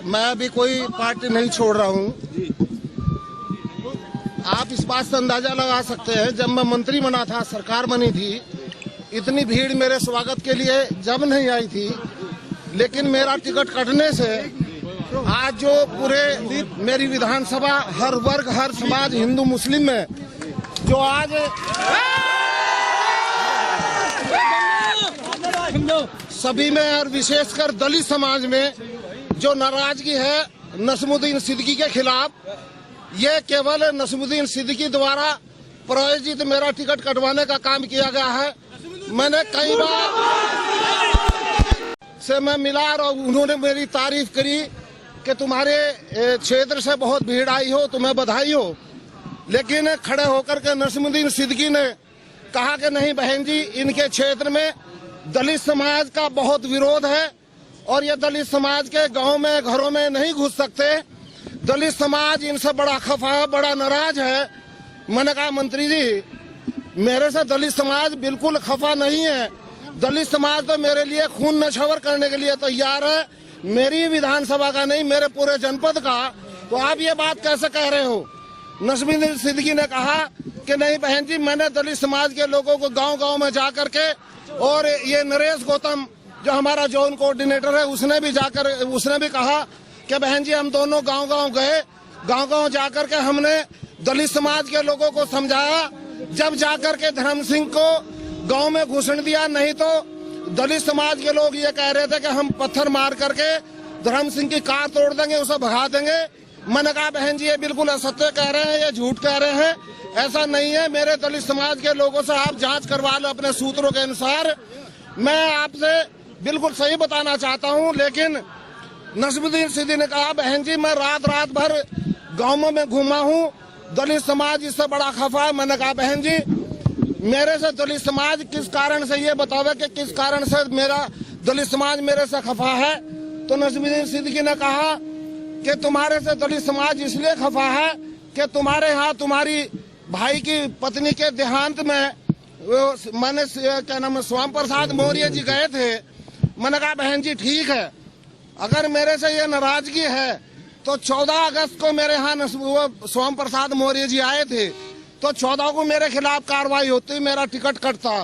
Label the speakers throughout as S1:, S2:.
S1: मैं अभी कोई पार्टी नहीं छोड़ रहा हूँ। आप इस बात से अंदाजा लगा सकते हैं, जब मैं मंत्री बना था, सरकार बनी थी, इतनी भीड़ मेरे स्वागत के लिए जब नहीं आई थी। लेकिन मेरा टिकट कटने से आज जो पूरे मेरी विधानसभा, हर वर्ग, हर समाज, हिंदू मुस्लिम में जो आज सभी में और विशेषकर दलित समाज में जो नाराजगी है नसीमुद्दीन सिद्दीकी के खिलाफ, ये केवल नसीमुद्दीन सिद्दीकी द्वारा प्रायोजित मेरा टिकट कटवाने का काम किया गया है। मैंने कई बार से मैं मिला और उन्होंने मेरी तारीफ करी कि तुम्हारे क्षेत्र से बहुत भीड़ आई हो, तुम्हें बधाई हो। लेकिन खड़े होकर के नसीमुद्दीन सिद्दीकी ने कहा कि नहीं बहन जी, इनके क्षेत्र में दलित समाज का बहुत विरोध है और ये दलित समाज के गांव में, घरों में नहीं घुस सकते। दलित समाज इनसे बड़ा खफा है, बड़ा नाराज है। मैंने कहा मंत्री जी, मेरे से दलित समाज बिल्कुल खफा नहीं है। दलित समाज तो मेरे लिए खून नछावर करने के लिए तैयार है, मेरी विधानसभा का नहीं, मेरे पूरे जनपद का। तो आप ये बात कैसे कह रहे हो? नसीमुद्दीन सिद्दीकी ने कहा कि नहीं बहन जी, मैंने दलित समाज के लोगों को गांव-गांव में जा करके, और ये नरेश गौतम जो हमारा जोन कोऑर्डिनेटर है, उसने भी कहा कि बहन जी हम दोनों गांव-गांव गए, गांव-गांव जाकर के हमने दलित समाज के लोगों को समझाया। जब जाकर के धर्म सिंह को गांव में घुसने दिया, नहीं तो दलित समाज के लोग ये कह रहे थे कि हम पत्थर मार करके धर्म सिंह की कार तोड़ देंगे, उसे भगा देंगे। मैंने कहा बहन जी ये बिल्कुल असत्य कह रहे हैं, ये झूठ कह रहे हैं, ऐसा नहीं है। मेरे दलित समाज के लोगों से आप जांच करवा लो अपने सूत्रों के अनुसार। मैं आपसे बिल्कुल सही बताना चाहता हूं। लेकिन नसीमुद्दीन सिद्दीकी ने कहा बहन जी मैं रात भर गाँवों में घूमा हूँ, दलित समाज इससे बड़ा खफा है। मैंने कहा बहन जी, मेरे से दलित समाज किस कारण से, ये बतावे कि किस कारण से मेरा दलित समाज मेरे से खफा है। तो नसीमुद्दीन सिद्दीकी ने कहा कि तुम्हारे से दलित समाज इसलिए खफा है कि तुम्हारे यहाँ तुम्हारी भाई की पत्नी के देहांत में मैंने क्या नाम है, श्याम प्रसाद मौर्य जी गए थे। मैंने कहा बहन जी ठीक है, अगर मेरे से ये नाराजगी है तो 14 अगस्त को मेरे यहाँ श्याम प्रसाद मौर्य जी आए थे, तो 14 को मेरे खिलाफ कार्रवाई होती, मेरा टिकट कटता।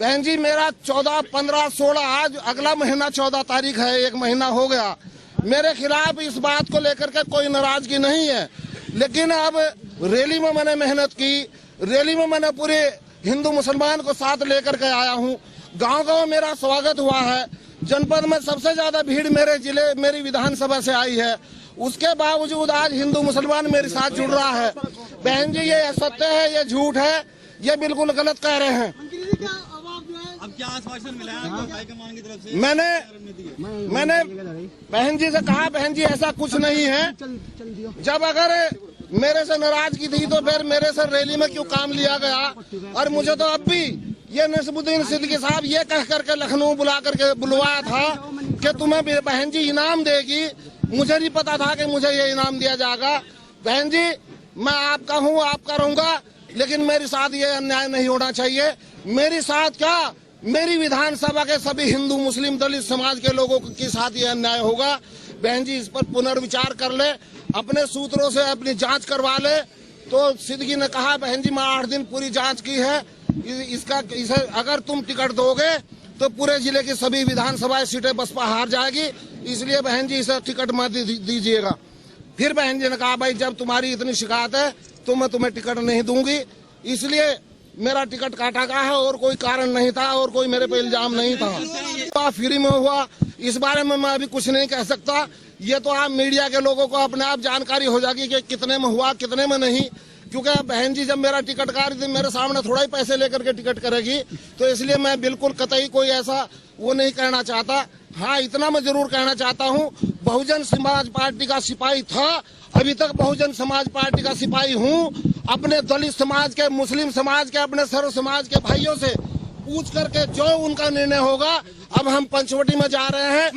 S1: बहन जी मेरा 14, 15, 16, आज अगला महीना 14 तारीख है, 1 महीना हो गया। मेरे खिलाफ इस बात को लेकर के कोई नाराजगी नहीं है। लेकिन अब रैली में मैंने मेहनत की, रैली में मैंने पूरे हिंदू मुसलमान को साथ लेकर के आया हूँ। गांव-गांव मेरा स्वागत हुआ है। जनपद में सबसे ज्यादा भीड़ मेरे जिले, मेरी विधानसभा से आई है। उसके बावजूद आज हिंदू मुसलमान मेरे साथ जुड़ रहा है। बहन जी ये असत्य है, ये झूठ है, ये बिल्कुल गलत कह रहे हैं।
S2: अब क्या आश्वासन मिला है हाईकमान की तरफ से?
S1: मैंने बहन जी से कहा बहन जी ऐसा कुछ नहीं है। जब अगर मेरे से नाराजगी थी तो फिर मेरे से रैली में क्यों काम लिया गया? और मुझे तो अब भी ये नसीमुद्दीन सिद्दीकी साहब ये कह करके लखनऊ बुला करके बुलवाया था कि तुम्हें बहन जी इनाम देगी। मुझे नहीं पता था कि मुझे ये इनाम दिया जाएगा। बहन जी मैं आपका हूँ, आपका रहूंगा, लेकिन मेरे साथ ये अन्याय नहीं होना चाहिए। मेरे साथ क्या, मेरी विधानसभा के सभी हिंदू मुस्लिम दलित समाज के लोगों के साथ ये अन्याय होगा। बहन जी इस पर पुनर्विचार कर ले, अपने सूत्रों से अपनी जांच करवा ले। तो सिद्दीकी ने कहा बहन जी मैं 8 दिन पूरी जांच की है, इसे अगर तुम टिकट दोगे तो पूरे जिले की सभी विधानसभा सीटें बसपा हार जाएगी, इसलिए बहन जी इसे टिकट मत दीजिएगा। फिर बहन जी ने कहा भाई जब तुम्हारी इतनी शिकायत है तो मैं तुम्हें टिकट नहीं दूंगी, इसलिए मेरा टिकट काटा गया है और कोई कारण नहीं था और कोई मेरे पे इल्जाम नहीं था। फ्री में हुआ, इस बारे में मैं अभी कुछ नहीं कह सकता। ये तो आप मीडिया के लोगों को अपने आप जानकारी हो जाएगी कि कितने में हुआ कितने में नहीं, क्योंकि बहन जी जब मेरा टिकट काट दी मेरे सामने थोड़ा ही पैसे लेकर के टिकट करेगी, तो इसलिए मैं बिल्कुल कतई कोई ऐसा वो नहीं कहना चाहता। हाँ इतना मैं जरूर कहना चाहता हूँ, बहुजन समाज पार्टी का सिपाही था, अभी तक बहुजन समाज पार्टी का सिपाही हूँ। अपने दलित समाज के, मुस्लिम समाज के, अपने सर्व समाज के भाइयों से पूछ करके जो उनका निर्णय होगा, अब हम पंचवटी में जा रहे हैं।